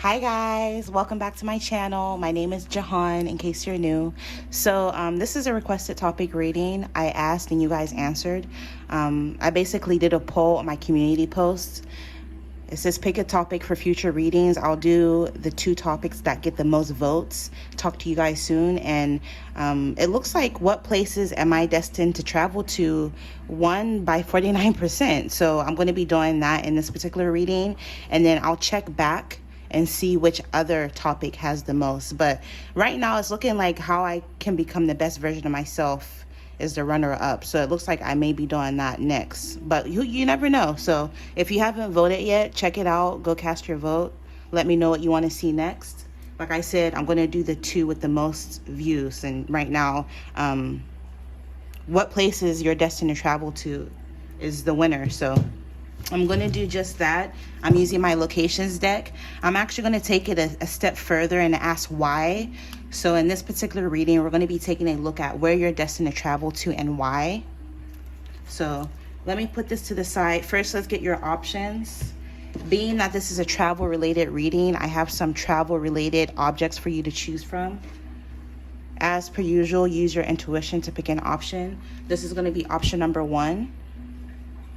Hi guys, welcome back to my channel. My name is Jehan, in case you're new. So this is a requested topic reading. I asked and you guys answered. I basically did a poll on my community post. It says pick a topic for future readings. I'll do the 2 topics that get the most votes. Talk to you guys soon. And it looks like what places am I destined to travel to won by 49%. So I'm going to be doing that in this particular reading. And then I'll check back and see which other topic has the most. But right now it's looking like how I can become the best version of myself is the runner up. So it looks like I may be doing that next. But you never know. So if you haven't voted yet, check it out. Go cast your vote. Let me know what you want to see next. Like I said, I'm going to do the 2 with the most views. And right now, what places you're destined to travel to is the winner. So I'm going to do just that. I'm using my locations deck. I'm actually going to take it a step further and ask why. So in this particular reading, we're going to be taking a look at where you're destined to travel to and why. So let me put this to the side. First, let's get your options. Being that this is a travel related reading, I have some travel related objects for you to choose from. As per usual, use your intuition to pick an option. This is going to be option number 1,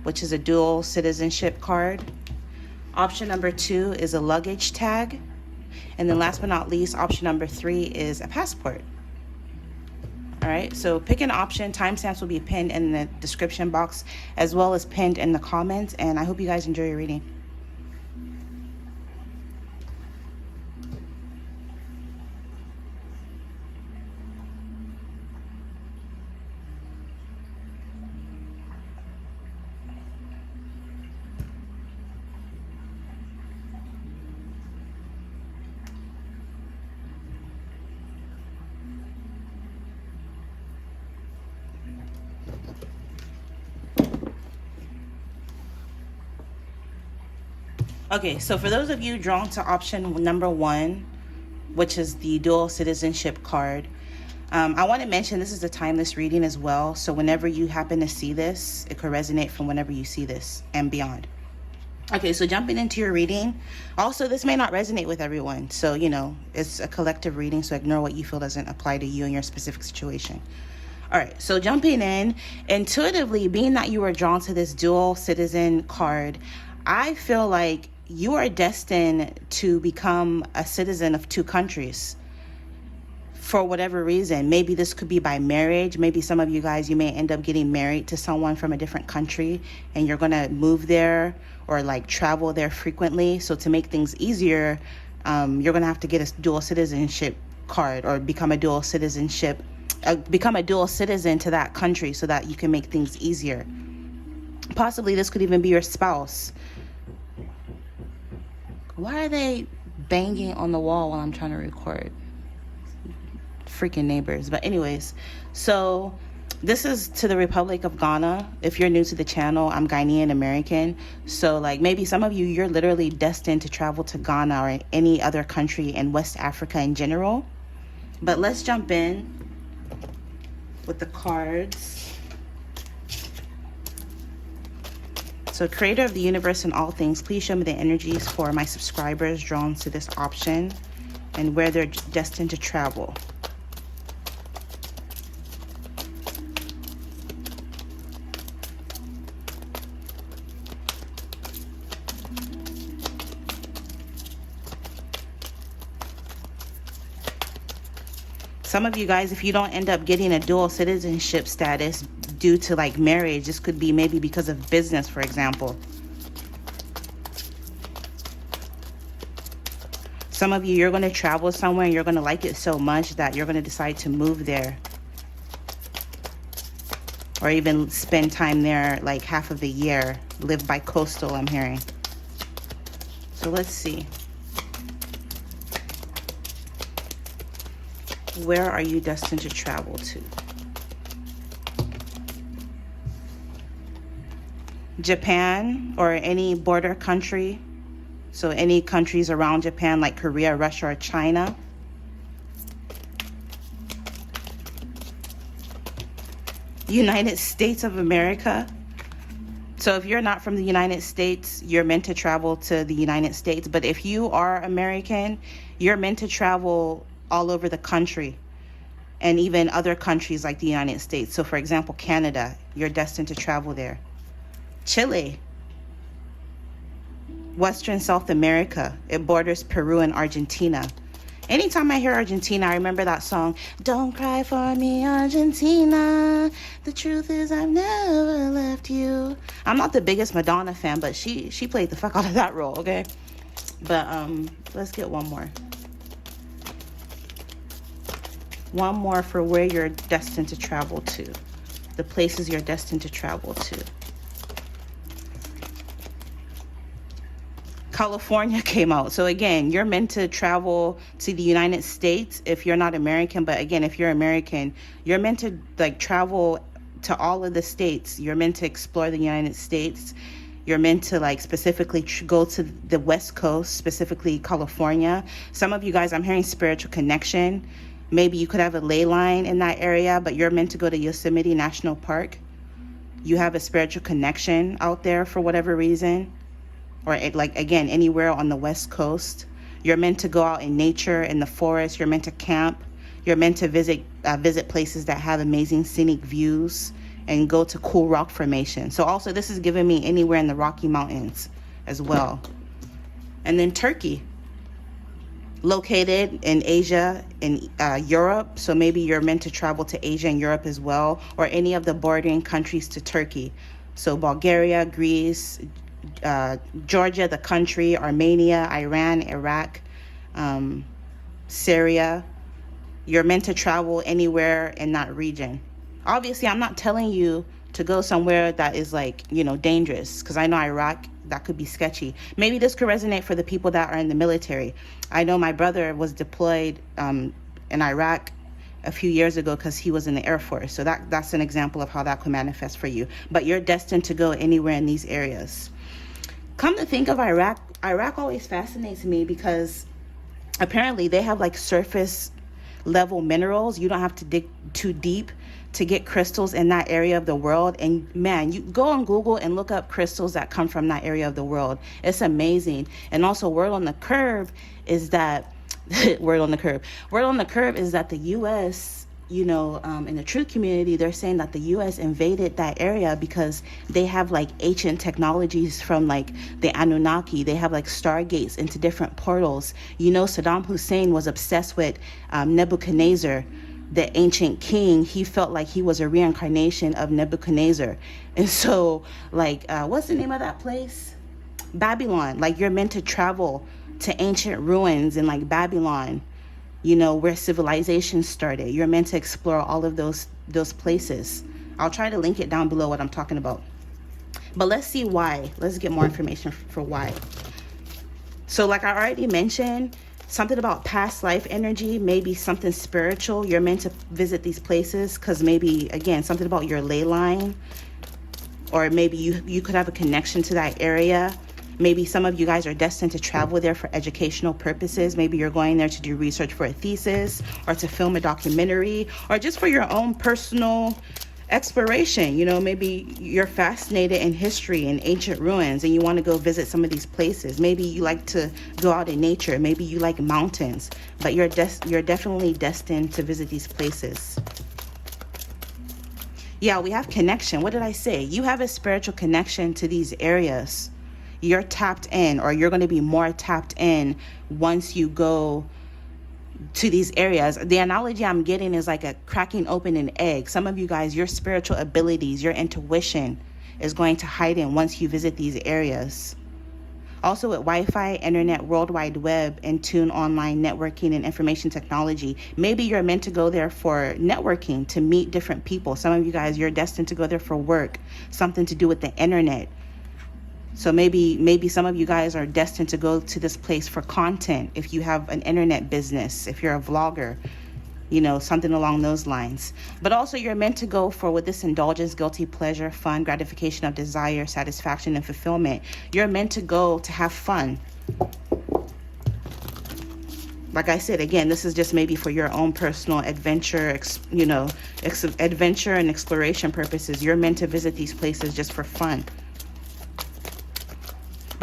which is a dual citizenship card. Option number 2 is a luggage tag. And then last but not least, option number 3 is a passport. All right, so pick an option. Timestamps will be pinned in the description box as well as pinned in the comments. And I hope you guys enjoy your reading. Okay, so for those of you drawn to option number 1, which is the dual citizenship card, I want to mention this is a timeless reading as well. So whenever you happen to see this, it could resonate from whenever you see this and beyond. Okay, so jumping into your reading. Also, this may not resonate with everyone. So, it's a collective reading. So ignore what you feel doesn't apply to you and your specific situation. All right, so jumping in, intuitively, being that you were drawn to this dual citizen card, I feel like you are destined to become a citizen of 2 countries for whatever reason. Maybe this could be by marriage. Maybe some of you guys, you may end up getting married to someone from a different country and you're going to move there or like travel there frequently. So to make things easier, you're going to have to get a dual citizenship card or become a dual citizen to that country so that you can make things easier. Possibly this could even be your spouse. Why are they banging on the wall while I'm trying to record? Freaking neighbors. But anyways, so this is to the Republic of Ghana. If you're new to the channel, I'm Ghanaian American. So like maybe some of you, you're literally destined to travel to Ghana or any other country in West Africa in general. But let's jump in with the cards. So creator of the universe and all things, please show me the energies for my subscribers drawn to this option and where they're destined to travel. Some of you guys, if you don't end up getting a dual citizenship status due to like marriage, this could be maybe because of business, for example. Some of you, you're going to travel somewhere and you're going to like it so much that you're going to decide to move there. Or even spend time there like half of the year. Live by coastal, I'm hearing. So let's see. Where are you destined to travel to? Japan or any border country. So any countries around Japan like Korea, Russia, or China. United States of America. So if you're not from the United States, you're meant to travel to the United States. But if you are American, you're meant to travel all over the country and even other countries like the United States. So for example, Canada, you're destined to travel there. Chile, Western South America, it borders Peru and Argentina. Anytime I hear Argentina, I remember that song, "Don't cry for me, Argentina. The truth is I've never left you." I'm not the biggest Madonna fan, but she played the fuck out of that role, okay? But let's get one more. One more for where you're destined to travel to. The places you're destined to travel to. California came out. So again, you're meant to travel to the United States if you're not American. But again, if you're American, you're meant to like travel to all of the states. You're meant to explore the United States. You're meant to like specifically go to the West Coast, specifically California. Some of you guys, I'm hearing spiritual connection. Maybe you could have a ley line in that area, but you're meant to go to Yosemite National Park. You have a spiritual connection out there for whatever reason. Or like, again, anywhere on the West Coast. You're meant to go out in nature, in the forest. You're meant to camp. You're meant to visit places that have amazing scenic views and go to cool rock formations. So also this is giving me anywhere in the Rocky Mountains as well. And then Turkey, located in Asia and Europe. So maybe you're meant to travel to Asia and Europe as well, or any of the bordering countries to Turkey. So Bulgaria, Greece, Georgia, the country, Armenia, Iran, Iraq, Syria. You're meant to travel anywhere in that region. Obviously, I'm not telling you to go somewhere that is like, dangerous, because I know Iraq, that could be sketchy. Maybe this could resonate for the people that are in the military. I know my brother was deployed in Iraq a few years ago because he was in the Air Force. So that's an example of how that could manifest for you. But you're destined to go anywhere in these areas. Come to think of Iraq always fascinates me because apparently they have like surface level minerals. You don't have to dig too deep to get crystals in that area of the world. And man, you go on Google and look up crystals that come from that area of the world. It's amazing. And also word on the curve is that word on the curve is that the U.S., in the truth community, they're saying that the U.S. invaded that area because they have like ancient technologies from like the Anunnaki. They have like stargates into different portals. Saddam Hussein was obsessed with Nebuchadnezzar, the ancient king. He felt like he was a reincarnation of Nebuchadnezzar. And so like, what's the name of that place? Babylon. Like you're meant to travel to ancient ruins in like Babylon, where civilization started. You're meant to explore all of those places. I'll try to link it down below what I'm talking about. But let's see why. Let's get more information for why. So like I already mentioned, something about past life energy, maybe something spiritual. You're meant to visit these places because maybe, again, something about your ley line. Or maybe you could have a connection to that area. Maybe some of you guys are destined to travel there for educational purposes. Maybe you're going there to do research for a thesis or to film a documentary or just for your own personal exploration. Maybe you're fascinated in history and ancient ruins and you want to go visit some of these places. Maybe you like to go out in nature. Maybe you like mountains, but you're definitely destined to visit these places. Yeah, we have connection. What did I say? You have a spiritual connection to these areas. You're tapped in, or you're going to be more tapped in once you go to these areas. The analogy I'm getting is like a cracking open an egg. Some of you guys, your spiritual abilities, your intuition is going to heighten once you visit these areas. Also with Wi-Fi, internet, World Wide Web, and tune online networking and information technology, maybe you're meant to go there for networking, to meet different people. Some of you guys, you're destined to go there for work, something to do with the internet. So maybe some of you guys are destined to go to this place for content. If you have an internet business, if you're a vlogger, something along those lines. But also you're meant to go for with this indulgence, guilty pleasure, fun, gratification of desire, satisfaction, and fulfillment. You're meant to go to have fun. Like I said, again, this is just maybe for your own personal adventure, adventure and exploration purposes. You're meant to visit these places just for fun.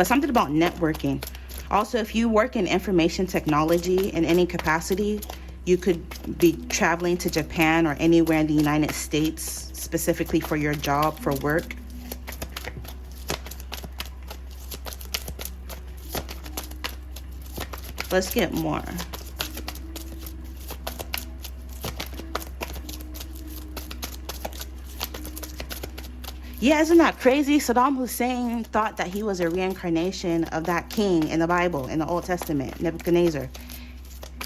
but something about networking. Also, if you work in information technology in any capacity, you could be traveling to Japan or anywhere in the United States, specifically for your job, for work. Let's get more. Yeah, isn't that crazy? Saddam Hussein thought that he was a reincarnation of that king in the Bible, in the Old Testament, Nebuchadnezzar.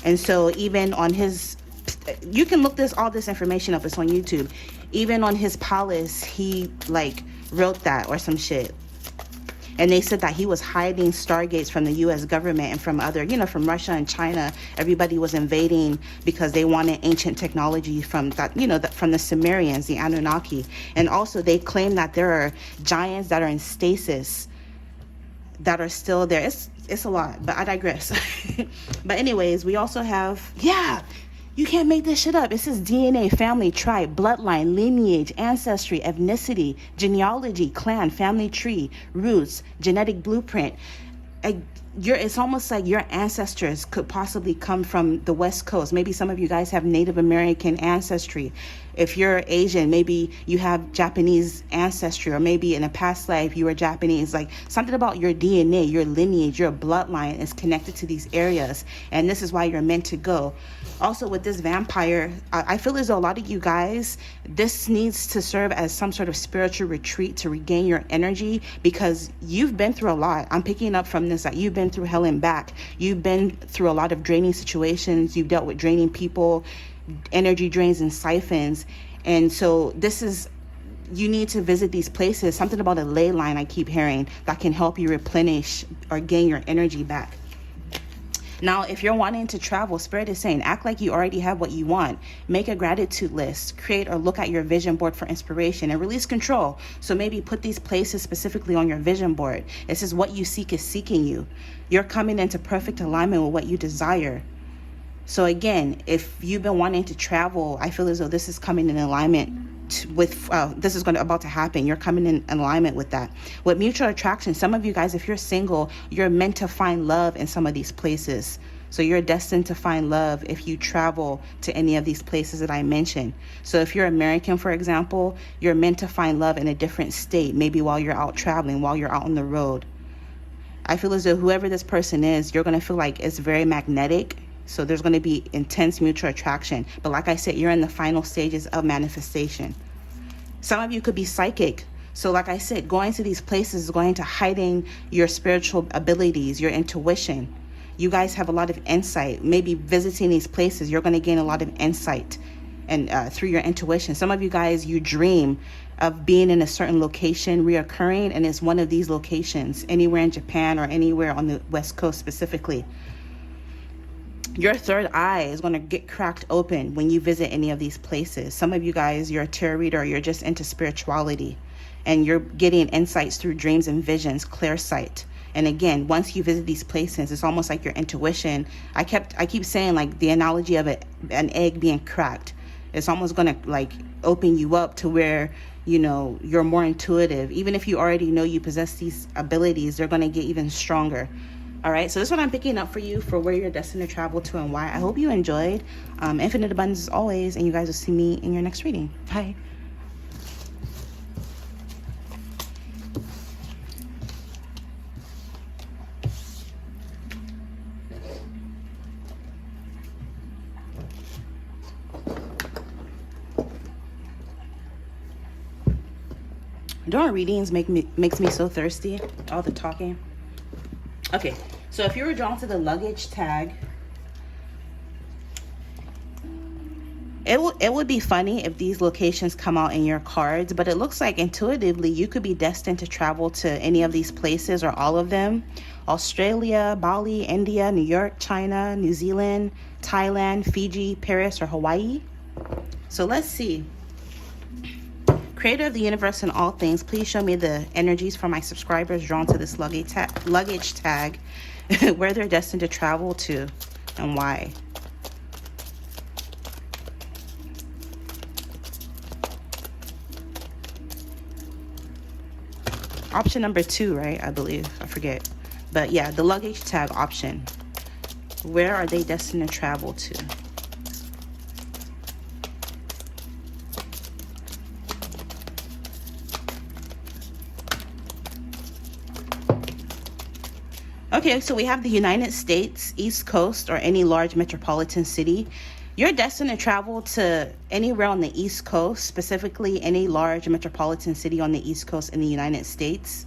And so even on his, you can look all this information up, it's on YouTube. Even on his palace, he like wrote that or some shit. And they said that he was hiding stargates from the U.S. government and from other, from Russia and China. Everybody was invading because they wanted ancient technology from that, from the Sumerians, the Anunnaki. And also they claim that there are giants that are in stasis that are still there. It's a lot, but I digress. But anyways, we also have, you can't make this shit up. It says DNA, family, tribe, bloodline, lineage, ancestry, ethnicity, genealogy, clan, family tree, roots, genetic blueprint. It's almost like your ancestors could possibly come from the West Coast. Maybe some of you guys have Native American ancestry. If you're Asian, maybe you have Japanese ancestry, or maybe in a past life you were Japanese. Like something about your DNA, your lineage, your bloodline is connected to these areas, and this is why you're meant to go. Also with this vampire, I feel as though a lot of you guys, this needs to serve as some sort of spiritual retreat to regain your energy, because you've been through a lot. I'm picking up from this that you've been through hell and back. You've been through a lot of draining situations. You've dealt with draining people, energy drains and siphons. And so you need to visit these places. Something about a ley line I keep hearing that can help you replenish or gain your energy back. Now, if you're wanting to travel, Spirit is saying, act like you already have what you want. Make a gratitude list, create or look at your vision board for inspiration, and release control. So maybe put these places specifically on your vision board. It says what you seek is seeking you. You're coming into perfect alignment with what you desire. So again, if you've been wanting to travel, I feel as though this is coming in alignment with this is about to happen. You're coming in alignment with that. With mutual attraction, some of you guys, if you're single, you're meant to find love in some of these places. So you're destined to find love if you travel to any of these places that I mentioned. So if you're American, for example, you're meant to find love in a different state, maybe while you're out traveling, while you're out on the road. I feel as though whoever this person is, you're going to feel like it's very magnetic. So there's going to be intense mutual attraction. But like I said, you're in the final stages of manifestation. Some of you could be psychic. So like I said, going to these places is going to heighten your spiritual abilities, your intuition. You guys have a lot of insight. Maybe visiting these places, you're going to gain a lot of insight and through your intuition. Some of you guys, you dream of being in a certain location reoccurring, and it's one of these locations, anywhere in Japan or anywhere on the West Coast specifically. Your third eye is going to get cracked open when you visit any of these places. Some of you guys, you're a tarot reader, or you're just into spirituality, and you're getting insights through dreams and visions, clear sight. And again, once you visit these places, it's almost like your intuition. I keep saying like the analogy of an egg being cracked. It's almost going to like open you up to where, you're more intuitive. Even if you already know you possess these abilities, they're going to get even stronger. All right, so this is what I'm picking up for you for where you're destined to travel to and why. I hope you enjoyed. Infinite abundance as always, and you guys will see me in your next reading. Bye. Doing readings makes me so thirsty, all the talking. Okay, so if you were drawn to the luggage tag, it would be funny if these locations come out in your cards, but it looks like intuitively you could be destined to travel to any of these places or all of them. Australia, Bali, India, New York, China, New Zealand, Thailand, Fiji, Paris, or Hawaii. So let's see. Creator of the universe and all things, please show me the energies for my subscribers drawn to this luggage tag, where they're destined to travel to and why. option number 2, right? I believe. I forget. But yeah, the luggage tag option. Where are they destined to travel to? Okay, so we have the United States, East Coast, or any large metropolitan city. You're destined to travel to anywhere on the East Coast, specifically any large metropolitan city on the East Coast in the United States.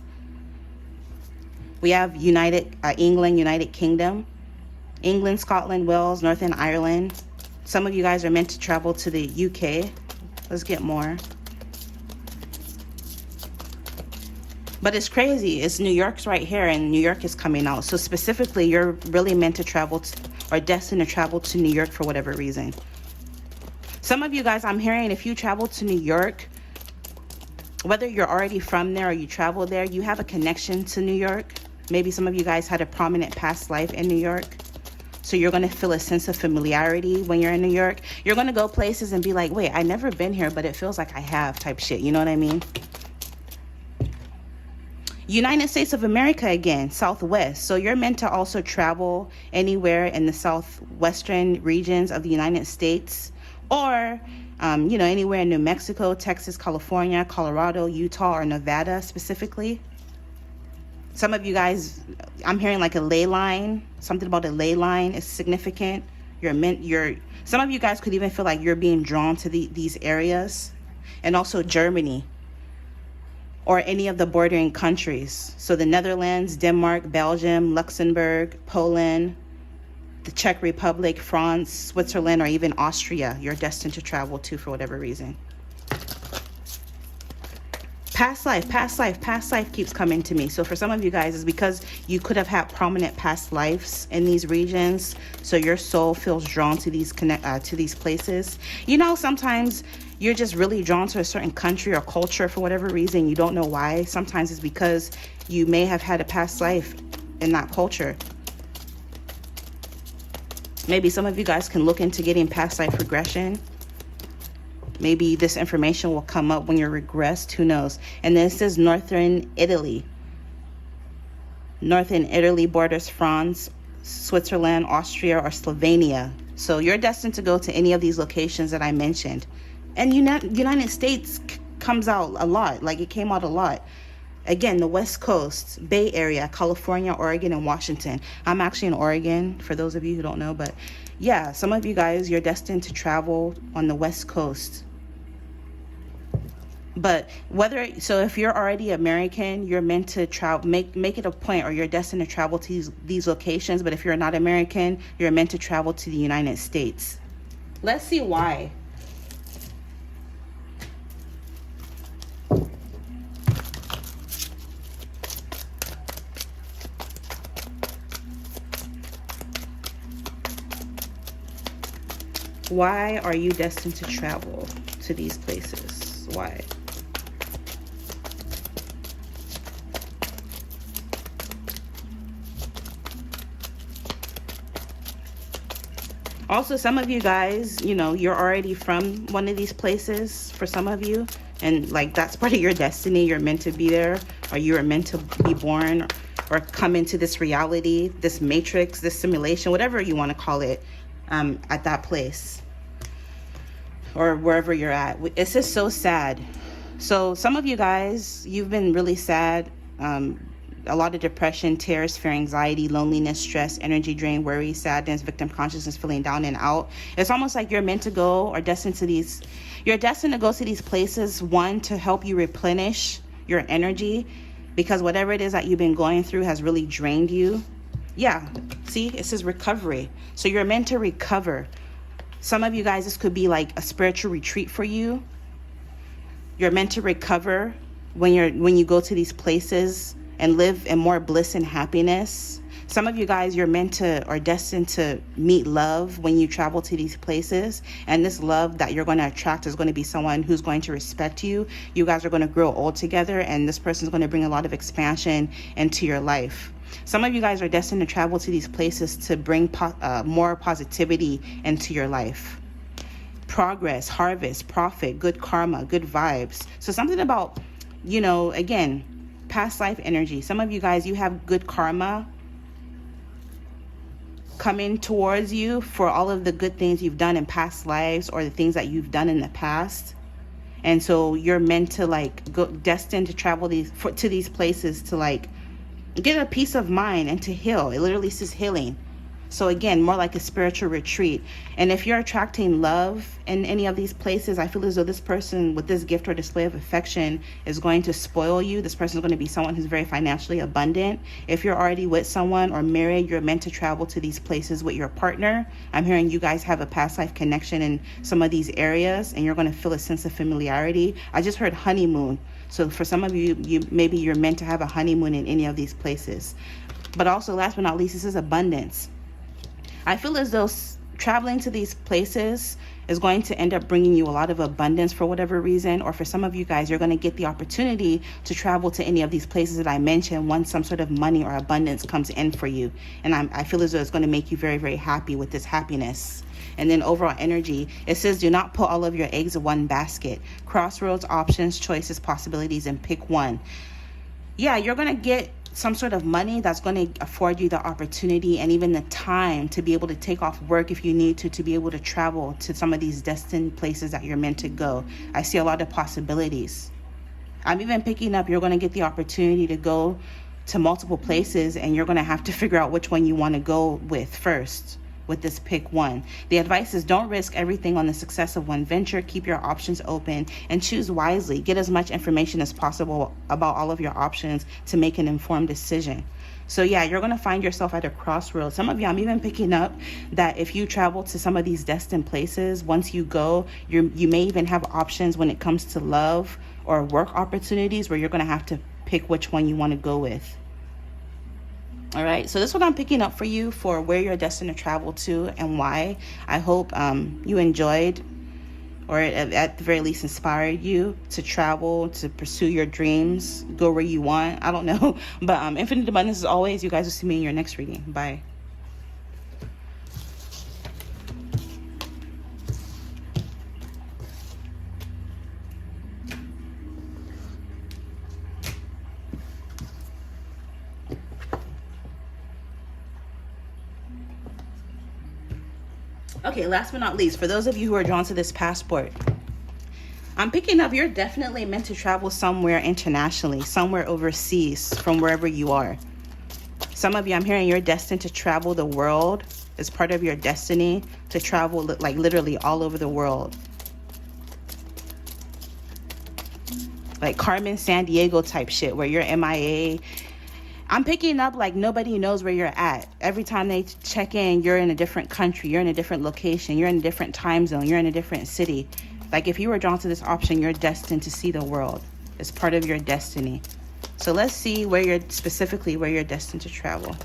We have England, United Kingdom, England, Scotland, Wales, Northern Ireland. Some of you guys are meant to travel to the UK. Let's get more. But it's crazy. It's New York's right here, and New York is coming out. So specifically, you're really meant to travel or destined to travel to New York for whatever reason. Some of you guys, I'm hearing, if you travel to New York, whether you're already from there or you travel there, you have a connection to New York. Maybe some of you guys had a prominent past life in New York. So you're going to feel a sense of familiarity when you're in New York. You're going to go places and be like, wait, I've never been here, but it feels like I have, type shit. You know what I mean? United States of America again, Southwest. So you're meant to also travel anywhere in the southwestern regions of the United States, or anywhere in New Mexico, Texas, California, Colorado, Utah, or Nevada specifically. Some of you guys, I'm hearing like a ley line. Something about a ley line is significant. Some of you guys could even feel like you're being drawn to these areas, and also Germany, or any of the bordering countries. So the Netherlands, Denmark, Belgium, Luxembourg, Poland, the Czech Republic, France, Switzerland, or even Austria, you're destined to travel to for whatever reason. Past life keeps coming to me. So for some of you guys, it's because you could have had prominent past lives in these regions. So your soul feels drawn to these places. Sometimes you're just really drawn to a certain country or culture for whatever reason. You don't know why. Sometimes it's because you may have had a past life in that culture. Maybe some of you guys can look into getting past life regression. Maybe this information will come up when you're regressed. Who knows? And this is Northern Italy. Northern Italy borders France, Switzerland, Austria, or Slovenia. So you're destined to go to any of these locations that I mentioned. And United States comes out a lot. Like, it came out a lot. Again, the West Coast, Bay Area, California, Oregon, and Washington. I'm actually in Oregon, for those of you who don't know. But yeah, some of you guys, you're destined to travel on the West Coast. But if you're already American, you're meant to travel, make it a point, or you're destined to travel to these locations. But if you're not American, you're meant to travel to the United States. Let's see why. Why are you destined to travel to these places? Why? Also, some of you guys, you're already from one of these places for some of you. And like, that's part of your destiny. You're meant to be there, or you are meant to be born or come into this reality, this matrix, this simulation, whatever you want to call it, at that place or wherever you're at. It's just so sad. So some of you guys, you've been really sad. A lot of depression, tears, fear, anxiety, loneliness, stress, energy drain, worry, sadness, victim consciousness, feeling down and out. It's almost like you're meant to go or destined to you're destined to go to these places, one, to help you replenish your energy, because whatever it is that you've been going through has really drained you. Yeah, see, it says recovery. So you're meant to recover. Some of you guys, this could be like a spiritual retreat for you. You're meant to recover when you go to these places and live in more bliss and happiness. Some of you guys, you're meant to or destined to meet love when you travel to these places. And this love that you're going to attract is going to be someone who's going to respect you. You guys are going to grow old together, and this person is going to bring a lot of expansion into your life. Some of you guys are destined to travel to these places to bring more positivity into your life. Progress, harvest, profit, good karma, good vibes. So something about, again, past life energy. Some of you guys, you have good karma coming towards you for all of the good things you've done in past lives, or the things that you've done in the past. And so you're meant to like go, destined to travel to these places to like get a peace of mind and to heal. It literally says healing. So again, more like a spiritual retreat. And if you're attracting love in any of these places, I feel as though this person with this gift or display of affection is going to spoil you. This person is going to be someone who's very financially abundant. If you're already with someone or married, you're meant to travel to these places with your partner. I'm hearing you guys have a past life connection in some of these areas, and you're going to feel a sense of familiarity. I just heard honeymoon. So for some of you, maybe you're meant to have a honeymoon in any of these places. But also, last but not least, this is abundance. I feel as though traveling to these places is going to end up bringing you a lot of abundance for whatever reason. Or for some of you guys, you're going to get the opportunity to travel to any of these places that I mentioned once some sort of money or abundance comes in for you. And I feel as though it's going to make you very, very happy with this happiness. And then overall energy, it says do not put all of your eggs in one basket. Crossroads, options, choices, possibilities, and pick one. Yeah, you're going to get some sort of money that's going to afford you the opportunity and even the time to be able to take off work if you need to be able to travel to some of these destined places that you're meant to go. I see a lot of possibilities. I'm even picking up you're going to get the opportunity to go to multiple places, and you're going to have to figure out which one you want to go with first. With this pick one. The advice is don't risk everything on the success of one venture. Keep your options open and choose wisely. Get as much information as possible about all of your options to make an informed decision. So yeah, you're going to find yourself at a crossroads. Some of you, I'm even picking up that if you travel to some of these destined places, once you go, you may even have options when it comes to love or work opportunities where you're going to have to pick which one you want to go with. All right, so this is what I'm picking up for you for where you're destined to travel to and why. I hope you enjoyed, or at the very least inspired you to travel, to pursue your dreams, go where you want. I don't know, but infinite abundance as always. You guys will see me in your next reading. Bye. Okay, last but not least, for those of you who are drawn to this passport, I'm picking up you're definitely meant to travel somewhere internationally, somewhere overseas from wherever you are. Some of you, I'm hearing you're destined to travel the world. It's part of your destiny to travel like literally all over the world. Like Carmen Sandiego type shit where you're MIA. I'm picking up like nobody knows where you're at. Every time they check in, you're in a different country, you're in a different location, you're in a different time zone, you're in a different city. Like if you were drawn to this option, you're destined to see the world. It's part of your destiny. So let's see where you're destined to travel.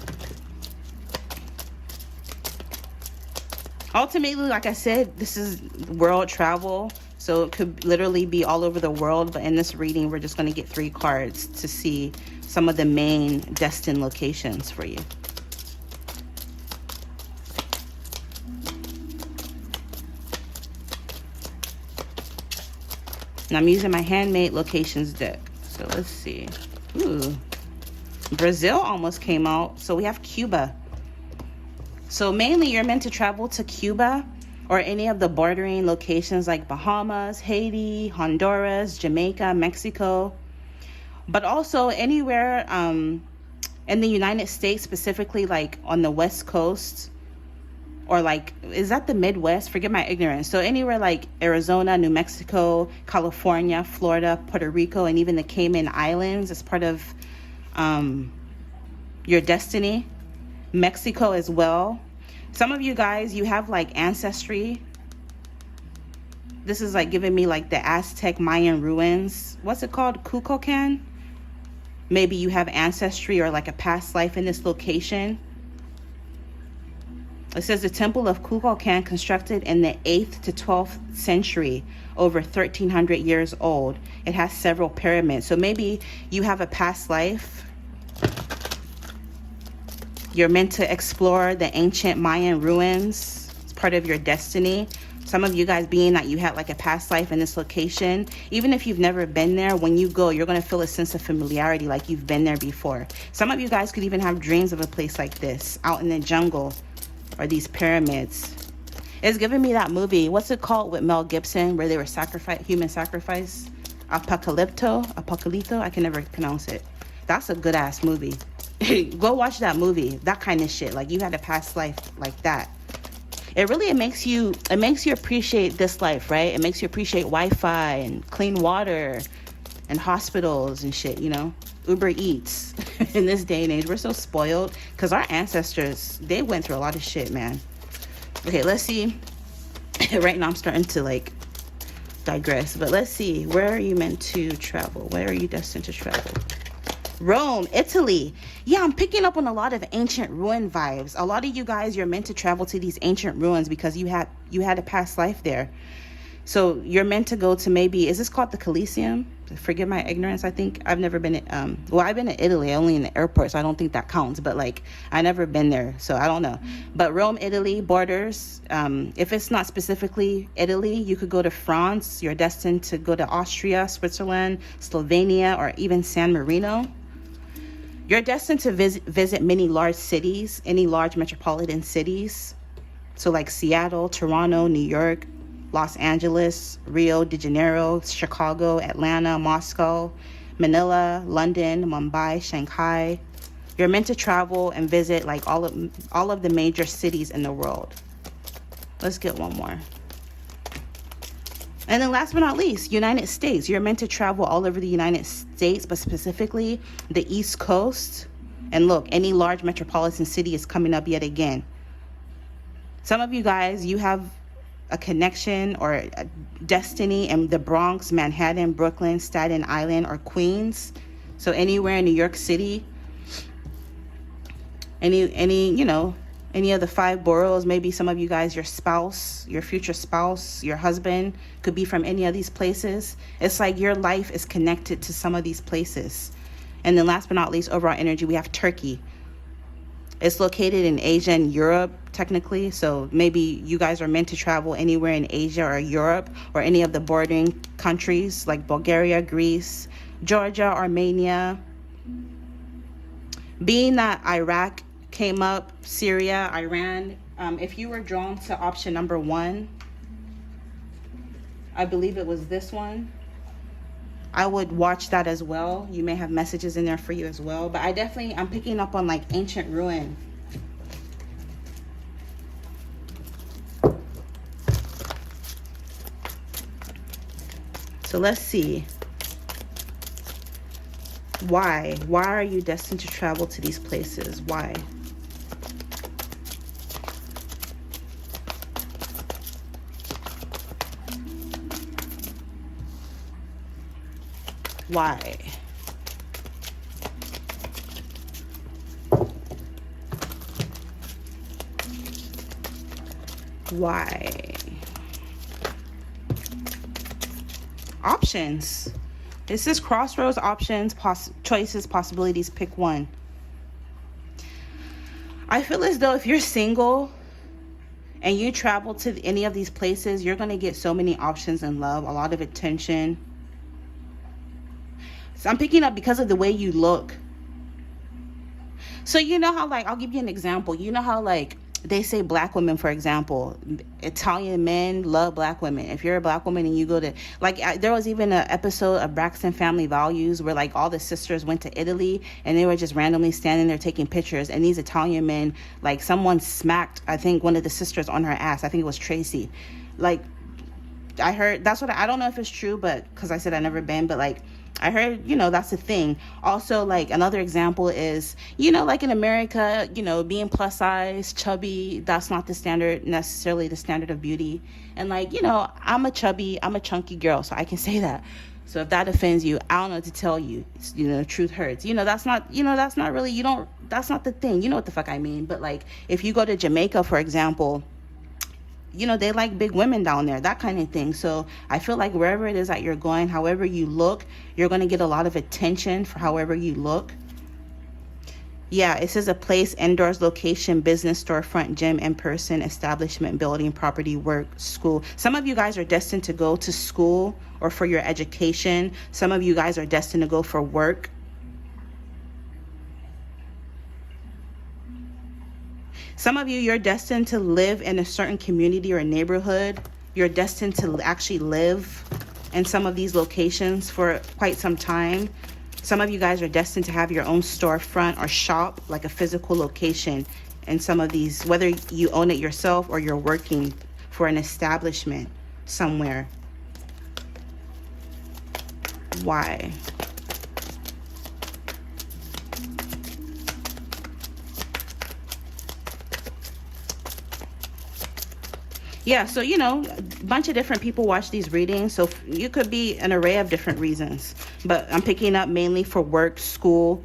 Ultimately, like I said, this is world travel. So it could literally be all over the world. But in this reading, we're just going to get 3 cards to see some of the main destined locations for you. And I'm using my handmade locations deck. So let's see. Ooh, Brazil almost came out. So we have Cuba. So mainly you're meant to travel to Cuba or any of the bordering locations like Bahamas, Haiti, Honduras, Jamaica, Mexico. But also anywhere in the United States, specifically like on the West Coast, or like, is that the Midwest? Forget my ignorance. So anywhere like Arizona, New Mexico, California, Florida, Puerto Rico, and even the Cayman Islands is part of your destiny. Mexico as well. Some of you guys, you have like ancestry. This is like giving me like the Aztec Mayan ruins. What's it called? Kukulkan? Maybe you have ancestry or like a past life in this location. It says the temple of Kukulkan, constructed in the 8th to 12th century, over 1,300 years old. It has several pyramids. So maybe you have a past life. You're meant to explore the ancient Mayan ruins. It's part of your destiny. Some of you guys, being that you had like a past life in this location, even if you've never been there, when you go, you're going to feel a sense of familiarity, like you've been there before. Some of you guys could even have dreams of a place like this, out in the jungle, or these pyramids. It's giving me that movie, what's it called, with Mel Gibson, where they were human sacrifice? Apocalypto, I can never pronounce it. That's a good ass movie. Go watch that movie. That kind of shit, like you had a past life like that. It makes you appreciate this life, right? It makes you appreciate Wi-Fi and clean water and hospitals and shit, you know? Uber Eats. In this day and age, we're so spoiled because our ancestors, they went through a lot of shit, man. Okay, let's see. Right now I'm starting to like digress, but let's see. Where are you meant to travel? Where are you destined to travel? Rome, Italy. Yeah, I'm picking up on a lot of ancient ruin vibes. A lot of you guys, you're meant to travel to these ancient ruins because you had a past life there. So you're meant to go to, maybe, is this called the Colosseum? Forgive my ignorance. I think I've never been I've been to Italy, only in the airport, so I don't think that counts, but like I never been there, so I don't know. But Rome, Italy, borders, if it's not specifically Italy, you could go to France. You're destined to go to Austria, Switzerland, Slovenia, or even San Marino. You're destined to visit many large cities, any large metropolitan cities. So like Seattle, Toronto, New York, Los Angeles, Rio de Janeiro, Chicago, Atlanta, Moscow, Manila, London, Mumbai, Shanghai. You're meant to travel and visit like all of the major cities in the world. Let's get one more. And then last but not least, United States. You're meant to travel all over the United States, but specifically the East Coast. And look, any large metropolitan city is coming up yet again. Some of you guys, you have a connection or a destiny in the Bronx, Manhattan, Brooklyn, Staten Island, or Queens. So anywhere in New York City, any of the 5 boroughs. Maybe some of you guys, your spouse, your future spouse, your husband could be from any of these places. It's like your life is connected to some of these places. And then last but not least, overall energy, we have Turkey. It's located in Asia and Europe, technically. So maybe you guys are meant to travel anywhere in Asia or Europe, or any of the bordering countries like Bulgaria, Greece, Georgia, Armenia. Being that Iraq came up, Syria, Iran, if you were drawn to option number 1, I believe it was this one, I would watch that as well. You may have messages in there for you as well, but I'm picking up on like ancient ruin. So let's see. Why are you destined to travel to these places? Why? Why? Why? Options. It says crossroads, options, choices, possibilities, pick one. I feel as though if you're single and you travel to any of these places, you're going to get so many options in love, a lot of attention. So I'm picking up because of the way you look. So you know how, like, I'll give you an example. You know how, like, they say black women, for example, Italian men love black women. If you're a black woman and you go to, like, there was even an episode of Braxton Family Values where, like, all the sisters went to Italy and they were just randomly standing there taking pictures. And these Italian men, like, someone smacked, I think, one of the sisters on her ass. I think it was Tracy. Like, I heard, that's what, I don't know if it's true, but, because I said I've never been, but, like, I heard, you know, that's a thing. Also, like, another example is, you know, like in America, you know, being plus size, chubby, that's not necessarily the standard of beauty. And, like, you know, I'm a chunky girl, so I can say that. So if that offends you, I don't know what to tell you. You know, truth hurts. You know, that's not really, that's not the thing. You know what the fuck I mean. But, like, if you go to Jamaica, for example, you know, they like big women down there, that kind of thing. So I feel like wherever it is that you're going, however you look, you're going to get a lot of attention for however you look. Yeah, it says a place, indoors, location, business, storefront, gym, in-person, establishment, building, property, work, school. Some of you guys are destined to go to school or for your education. Some of you guys are destined to go for work. Some of you, you're destined to live in a certain community or neighborhood. You're destined to actually live in some of these locations for quite some time. Some of you guys are destined to have your own storefront or shop, like a physical location in some of these, whether you own it yourself or you're working for an establishment somewhere. Why? Yeah, so a bunch of different people watch these readings, so you could be an array of different reasons, but I'm picking up mainly for work, school.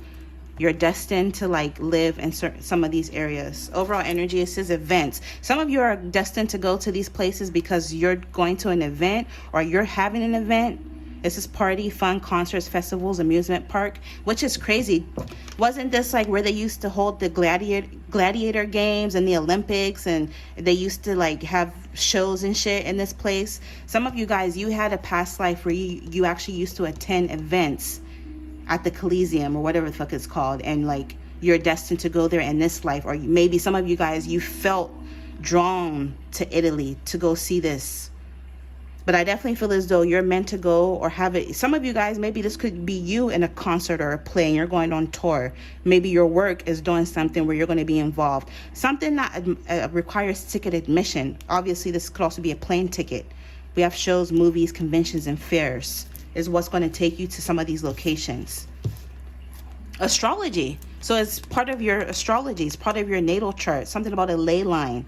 You're destined to live in some of these areas. Overall energy, it says events. Some of you are destined to go to these places because you're going to an event or you're having an event. This is party, fun, concerts, festivals, amusement park, which is crazy. Wasn't this where they used to hold the gladiator games and the Olympics, and they used to have shows and shit in this place? Some of you guys, you had a past life where you actually used to attend events at the Coliseum or whatever the fuck it's called, and you're destined to go there in this life. Or maybe some of you guys, you felt drawn to Italy to go see this. But I definitely feel as though you're meant to go or have it. Some of you guys, maybe this could be you in a concert or a play and you're going on tour. Maybe your work is doing something where you're going to be involved. Something that requires ticket admission. Obviously, this could also be a plane ticket. We have shows, movies, conventions, and fairs is what's going to take you to some of these locations. Astrology. So it's part of your astrology. It's part of your natal chart. Something about a ley line.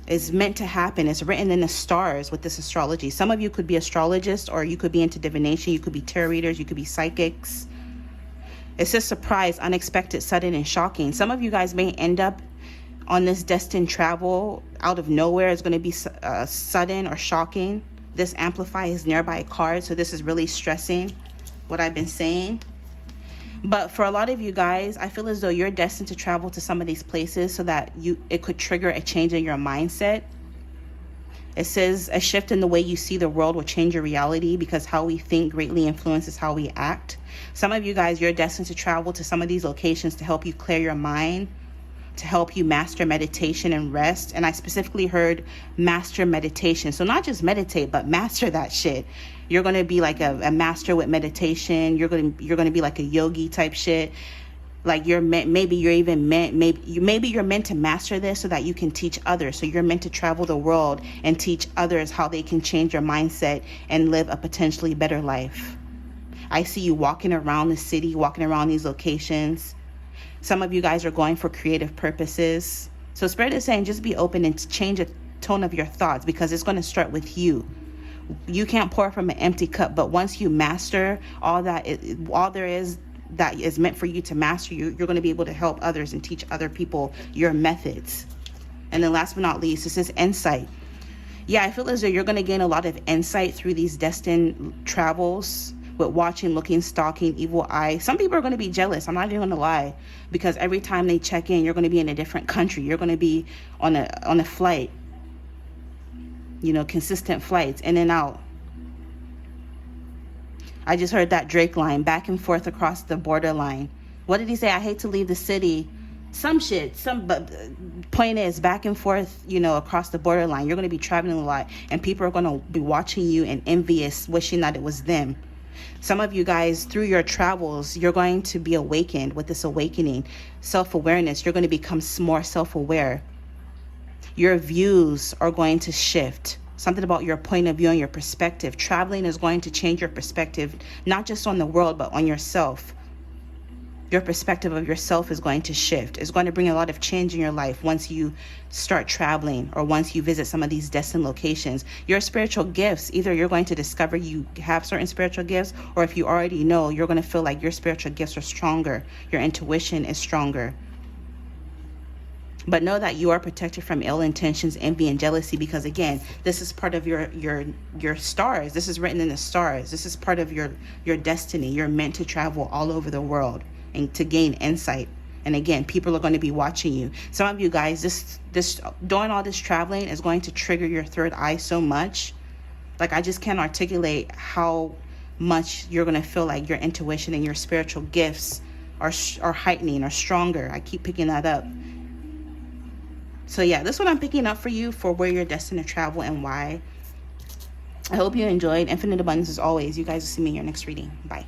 Is meant to happen. It's written in the stars with this astrology. Some of you could be astrologists, or you could be into divination. You could be tarot readers. You could be psychics. It says surprise, unexpected, sudden, and shocking. Some of you guys may end up on this destined travel out of nowhere. It's going to be sudden or shocking. This amplify is nearby card, so this is really stressing what I've been saying. But for a lot of you guys, I feel as though you're destined to travel to some of these places so that it could trigger a change in your mindset. It says a shift in the way you see the world will change your reality, because how we think greatly influences how we act. Some of you guys, you're destined to travel to some of these locations to help you clear your mind, to help you master meditation and rest. And I specifically heard master meditation. So not just meditate, but master that shit. You're going to be like a master with meditation. You're going to be like a yogi type shit. Maybe you're meant to master this so that you can teach others. So you're meant to travel the world and teach others how they can change their mindset and live a potentially better life. I see you walking around the city, walking around these locations. Some of you guys are going for creative purposes. So Spirit is saying just be open and change the tone of your thoughts, because it's going to start with you. You can't pour from an empty cup, but once you master all there is that is meant for you to master, you're going to be able to help others and teach other people your methods. And then last but not least, this is insight. Yeah, I feel as though you're going to gain a lot of insight through these destined travels with watching, looking, stalking, evil eye. Some people are going to be jealous. I'm not even going to lie, because every time they check in, you're going to be in a different country. You're going to be on a flight. Consistent flights in and out. I just heard that Drake line, back and forth across the borderline. What did he say? I hate to leave the city. Some shit. But point is, back and forth, across the borderline. You're going to be traveling a lot, and people are going to be watching you and envious, wishing that it was them. Some of you guys, through your travels, you're going to be awakened with this awakening. Self-awareness. You're going to become more self-aware. Your views are going to shift. Something about your point of view and your perspective. Traveling is going to change your perspective, not just on the world, but on yourself. Your perspective of yourself is going to shift. It's going to bring a lot of change in your life once you start traveling, or once you visit some of these destined locations. Your spiritual gifts, either you're going to discover you have certain spiritual gifts, or if you already know, you're going to feel like your spiritual gifts are stronger. Your intuition is stronger. But know that you are protected from ill intentions, envy, and jealousy, because again, this is part of your stars. This is written in the stars. This is part of your destiny. You're meant to travel all over the world. and to gain insight. And again, people are going to be watching you. Some of you guys, this doing all this traveling is going to trigger your third eye so much. Like, I just can't articulate how much you're going to feel like your intuition and your spiritual gifts are heightening or stronger. I keep picking that up. So yeah, this is what I'm picking up for you for where you're destined to travel and why. I hope you enjoyed. Infinite abundance as always. You guys will see me in your next reading. Bye.